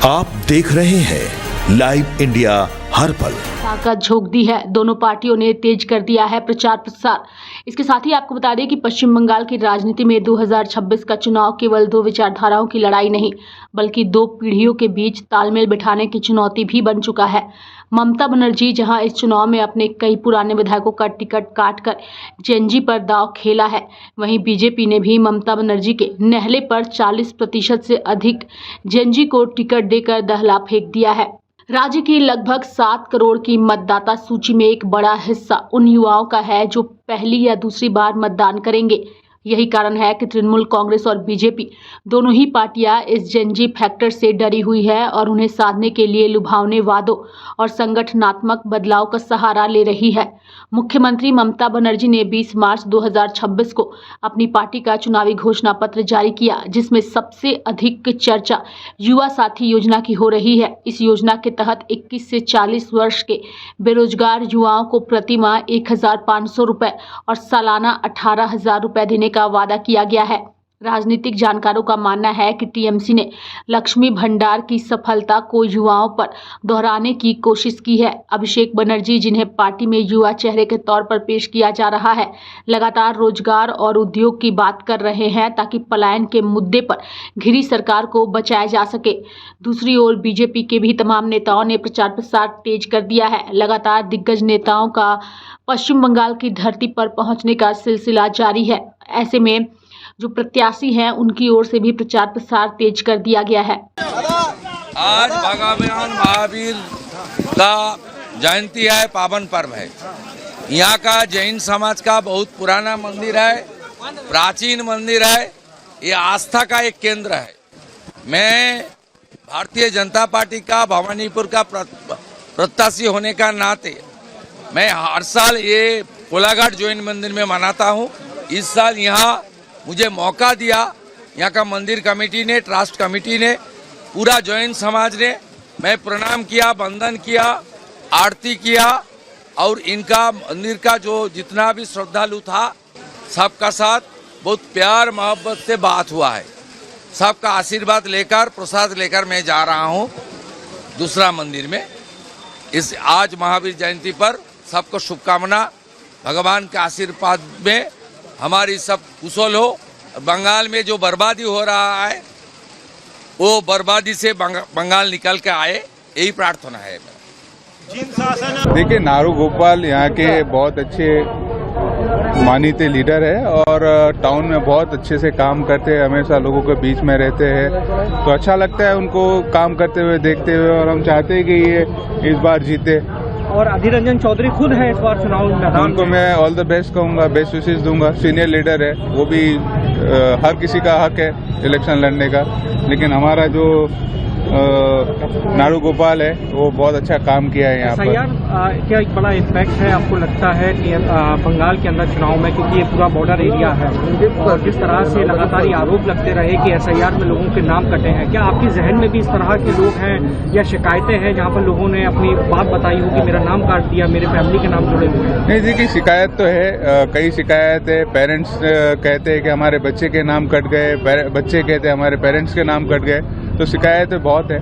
आप देख रहे हैं लाइव इंडिया हर पल। ताकत झोंक दी है, दोनों पार्टियों ने तेज कर दिया है प्रचार प्रसार। इसके साथ ही आपको बता दें कि पश्चिम बंगाल की राजनीति में 2026 का चुनाव केवल दो विचारधाराओं की लड़ाई नहीं, बल्कि दो पीढ़ियों के बीच तालमेल बिठाने की चुनौती भी बन चुका है। ममता बनर्जी जहां इस चुनाव में अपने कई पुराने विधायकों का टिकट काटकर जेएनजी पर दांव खेला है, वहीं बीजेपी ने भी ममता बनर्जी के नहले पर 40% से अधिक जेएनजी को टिकट देकर दहला फेंक दिया है। राज्य की लगभग 7 करोड़ की मतदाता सूची में एक बड़ा हिस्सा उन युवाओं का है जो पहली या दूसरी बार मतदान करेंगे। यही कारण है कि तृणमूल कांग्रेस और बीजेपी दोनों ही पार्टियां इस जेएनजी फैक्टर से डरी हुई है और उन्हें साधने के लिए लुभावने वादों और संगठनात्मक बदलाव का सहारा ले रही है। मुख्यमंत्री ममता बनर्जी ने 20 मार्च 2026 को अपनी पार्टी का चुनावी घोषणा पत्र जारी किया, जिसमें सबसे अधिक चर्चा युवा साथी योजना की हो रही है। इस योजना के तहत 21 से 40 वर्ष के बेरोजगार युवाओं को प्रतिमाह 1,500 रुपए और सालाना 18,000 रुपए देने का वादा किया गया है। राजनीतिक जानकारों का मानना है कि टीएमसी ने लक्ष्मी भंडार की सफलता को युवाओं पर दोहराने की कोशिश की है। अभिषेक बनर्जी, जिन्हें पार्टी में युवा चेहरे के तौर पर पेश किया जा रहा है, लगातार रोजगार और उद्योग की बात कर रहे हैं ताकि पलायन के मुद्दे पर घिरी सरकार को बचाया जा सके। दूसरी ओर बीजेपी के भी तमाम नेताओं ने प्रचार प्रसार तेज कर दिया है। लगातार दिग्गज नेताओं का पश्चिम बंगाल की धरती पर पहुंचने का सिलसिला जारी है। ऐसे में जो प्रत्याशी हैं उनकी ओर से भी प्रचार प्रसार तेज कर दिया गया है। आज भगवान महावीर का जयंती है, पावन पर्व है। यहाँ का जैन समाज का बहुत पुराना मंदिर है, प्राचीन मंदिर है। ये आस्था का एक केंद्र है। मैं भारतीय जनता पार्टी का भवानीपुर का प्रत्याशी होने का नाते मैं हर साल ये कोलाघाट जैन मंदिर में मनाता हूँ। इस साल यहाँ मुझे मौका दिया, यहाँ का मंदिर कमेटी ने, ट्रस्ट कमेटी ने, पूरा जैन समाज ने, मैं प्रणाम किया, वंदन किया, आरती किया और इनका मंदिर का जो जितना भी श्रद्धालु था सबका साथ बहुत प्यार मोहब्बत से बात हुआ है। सबका आशीर्वाद लेकर, प्रसाद लेकर मैं जा रहा हूँ दूसरा मंदिर में। इस आज महावीर जयंती पर सबको शुभकामना। भगवान के आशीर्वाद में हमारी सब कुशल हो। बंगाल में जो बर्बादी हो रहा है वो बर्बादी से बंगाल निकल के आए, यही प्रार्थना है। देखिए, नारू गोपाल यहाँ के बहुत अच्छे मानीते लीडर है और टाउन में बहुत अच्छे से काम करते हैं, हमेशा लोगों के बीच में रहते हैं, तो अच्छा लगता है उनको काम करते हुए देखते हुए। और हम चाहते हैं कि ये इस बार जीते। और अधीर रंजन चौधरी खुद है इस बार चुनाव मैदान। उनको मैं ऑल द बेस्ट कहूँगा, बेस्ट विशेष दूंगा। सीनियर लीडर है, वो भी हर किसी का हक है इलेक्शन लड़ने का, लेकिन हमारा जो नारू गोपाल है वो बहुत अच्छा काम किया है यहाँ पर। क्या एक बड़ा इम्पैक्ट है आपको लगता है कि बंगाल के अंदर चुनाव में, क्योंकि ये पूरा बॉर्डर एरिया है और जिस तरह से लगातार ये आरोप लगते रहे कि एसआईआर में लोगों के नाम कटे हैं, क्या आपके जहन में भी इस तरह के लोग हैं या शिकायतें हैं जहाँ पर लोगों ने अपनी बात बताई हो कि मेरा नाम काट दिया, मेरे फैमिली के नाम जुड़े हुए हैं? नहीं, देखिए शिकायत तो है, कई शिकायत है। पेरेंट्स कहते हैं कि हमारे बच्चे के नाम कट गए, बच्चे कहते हैं हमारे पेरेंट्स के नाम कट गए, तो शिकायतें बहुत है।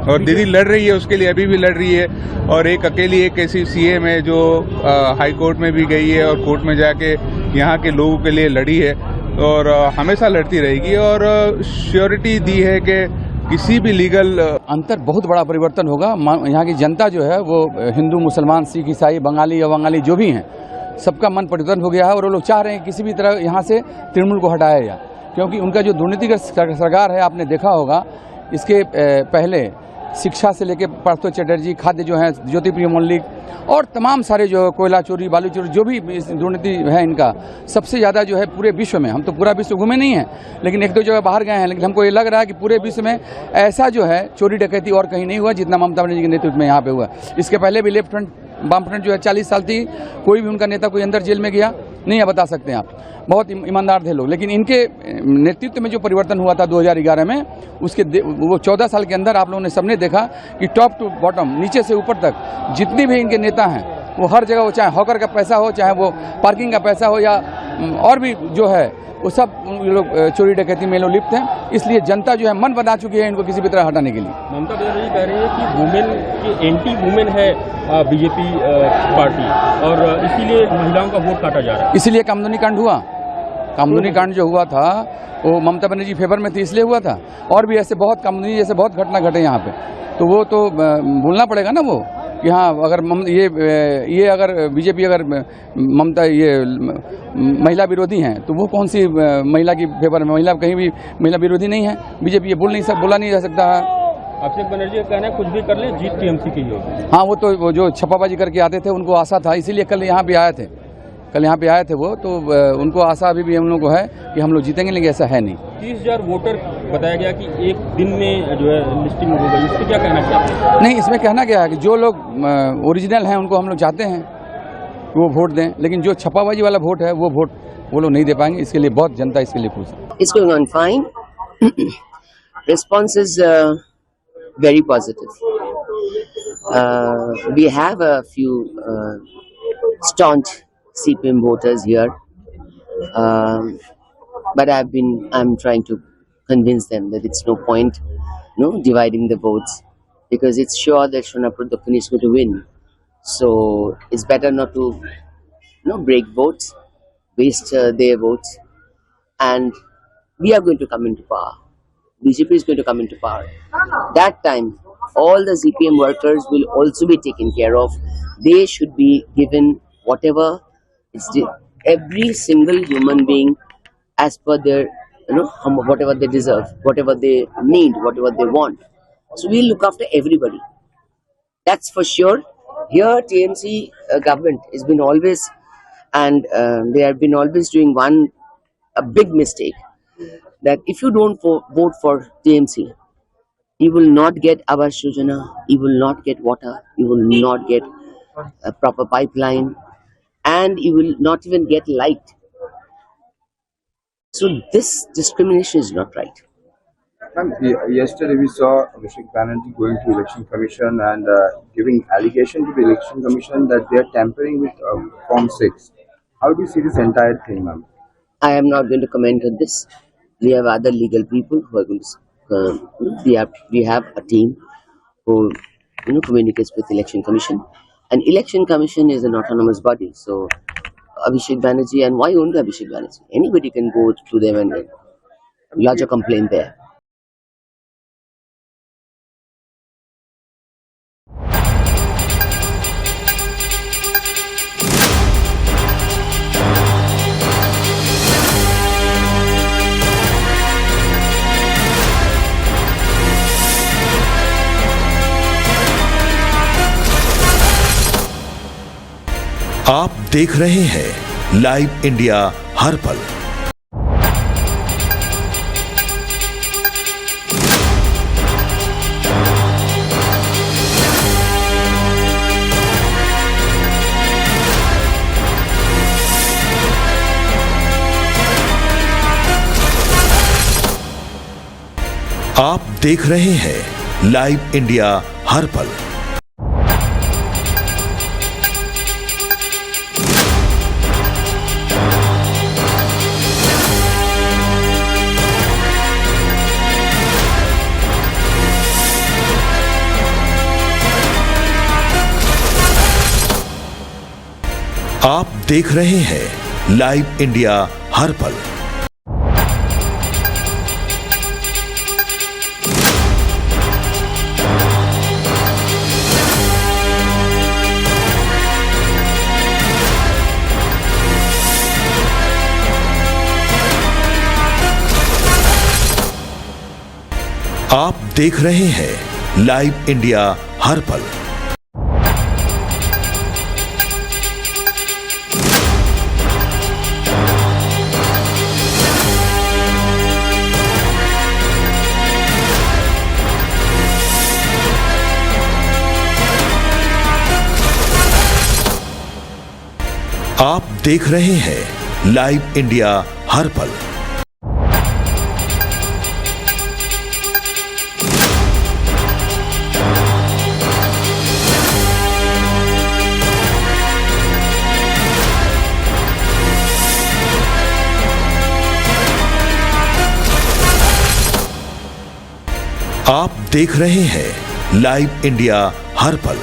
और दीदी लड़ रही है, उसके लिए अभी भी लड़ रही है। और एक अकेली एक ऐसी सीएम है जो हाई कोर्ट में भी गई है और कोर्ट में जाके यहाँ के लोगों के लिए लड़ी है और हमेशा लड़ती रहेगी। और श्योरिटी दी है कि किसी भी लीगल अंतर बहुत बड़ा परिवर्तन होगा। यहाँ की जनता जो है वो हिंदू, मुसलमान, सिख, ईसाई, बंगाली या बंगाली जो भी हैं, सबका मन परिवर्तन हो गया है और वो लोग चाह रहे हैं किसी भी तरह यहाँ से तृणमूल को हटाया जाए, क्योंकि उनका जो दुर्नीतिगत सरकार है, आपने देखा होगा इसके पहले शिक्षा से लेकर पार्थो चटर्जी, खाद्य जो है ज्योतिप्रिय मल्लिक और तमाम सारे जो कोयला चोरी, बालू चोरी, जो भी दुर्नीति है इनका सबसे ज़्यादा जो है पूरे विश्व में। हम तो पूरा विश्व घूमे नहीं हैं, लेकिन एक दो जगह बाहर गए हैं, लेकिन हमको ये लग रहा है कि पूरे विश्व में ऐसा जो है चोरी डकैती और कहीं नहीं हुआ जितना ममता बनर्जी के नेतृत्व में यहाँ पे हुआ। इसके पहले भी लेफ्ट फ्रंट, वाम फ्रंट जो है 40 साल थी, कोई भी उनका नेता कोई अंदर जेल में गया नहीं है, बता सकते हैं आप। बहुत ईमानदार थे लोग, लेकिन इनके नेतृत्व में जो परिवर्तन हुआ था 2011 में, उसके वो 14 साल के अंदर आप लोगों ने सबने देखा कि टॉप टू बॉटम, नीचे से ऊपर तक जितने भी इनके नेता हैं वो हर जगह, वो चाहे हॉकर का पैसा हो, चाहे वो पार्किंग का पैसा हो, या और भी जो है वो सब लोग चोरी डकैती में लोग लिप्त हैं। इसलिए जनता जो है मन बना चुकी है इनको किसी भी तरह हटाने के लिए। ममता बनर्जी कह रही है कि वुमेन की एंटी वुमेन है बीजेपी पार्टी, और इसीलिए महिलाओं का वोट काटा जा रहा है। इसीलिए कामदूनी कांड हुआ। कामदूनी कांड जो हुआ था वो ममता बनर्जी फेवर में थी, इसलिए हुआ था। और भी ऐसे बहुत कामदूनी जैसे बहुत घटना घटे यहाँ पे, तो वो तो बोलना पड़ेगा ना वो कि हाँ, अगर ये अगर बीजेपी अगर ममता ये महिला विरोधी हैं तो वो कौन सी महिला की फेवर में? महिला कहीं भी महिला विरोधी नहीं है बीजेपी, ये बोला नहीं जा सकता है। अभिषेक बनर्जी का कहना है कुछ भी कर ले जीत टीएमसी की ही होगी। हाँ, वो जो छप्पाबाजी करके आते थे उनको आशा था, इसीलिए कल यहाँ पे आए थे। वो तो उनको आशा अभी भी हम लोग को है कि हम लोग जीतेंगे, लेकिन ऐसा है नहीं। 30,000 वोटर बताया गया कि एक दिन में जो है लिस्टिंग हो गई, इससे क्या कहना चाहते हैं? नहीं, इसमें कहना क्या है कि जो लोग ओरिजिनल हैं उनको हम लोग चाहते हैं वो वोट दें, लेकिन जो छप्पाबाजी वाला वोट है वो वोट वो लोग नहीं दे पाएंगे। इसके लिए बहुत जनता इसके लिए खुश है। It's going on fine. Response is very positive. We have a few staunch CPM voters here, but I'm trying to convince them that it's no point, dividing the votes, because it's sure that Shonapur Dakhin is going to win. So it's better not to, break votes, waste their votes, and we are going to come into power. BJP is going to come into power. That time, all the CPM workers will also be taken care of. They should be given whatever. Every single human being, as per their, whatever they deserve, whatever they need, whatever they want. So we'll look after everybody. That's for sure. Here, TMC government has been always, and they have been always doing a big mistake. That if you don't vote for TMC, you will not get Awas Yojana, you will not get water, you will not get a proper pipeline, and you will not even get light. So this discrimination is not right. Ma'am, yesterday we saw Abhishek Banerjee going to Election Commission and giving allegation to the Election Commission that they are tampering with Form 6. How do you see this entire thing, ma'am? I am not going to comment on this. We have other legal people who are going to. We have a team who communicates with Election Commission. And Election Commission is an autonomous body. So Abhishek Banerjee, and why only Abhishek Banerjee? Anybody can go to them and lodge a complaint there. आप देख रहे हैं live India हर पल। आप देख रहे हैं live India हर पल। आप देख रहे हैं लाइव इंडिया हर पल। आप देख रहे हैं लाइव इंडिया हर पल। आप देख रहे हैं लाइव इंडिया हर पल। देख रहे हैं लाइव इंडिया हर पल।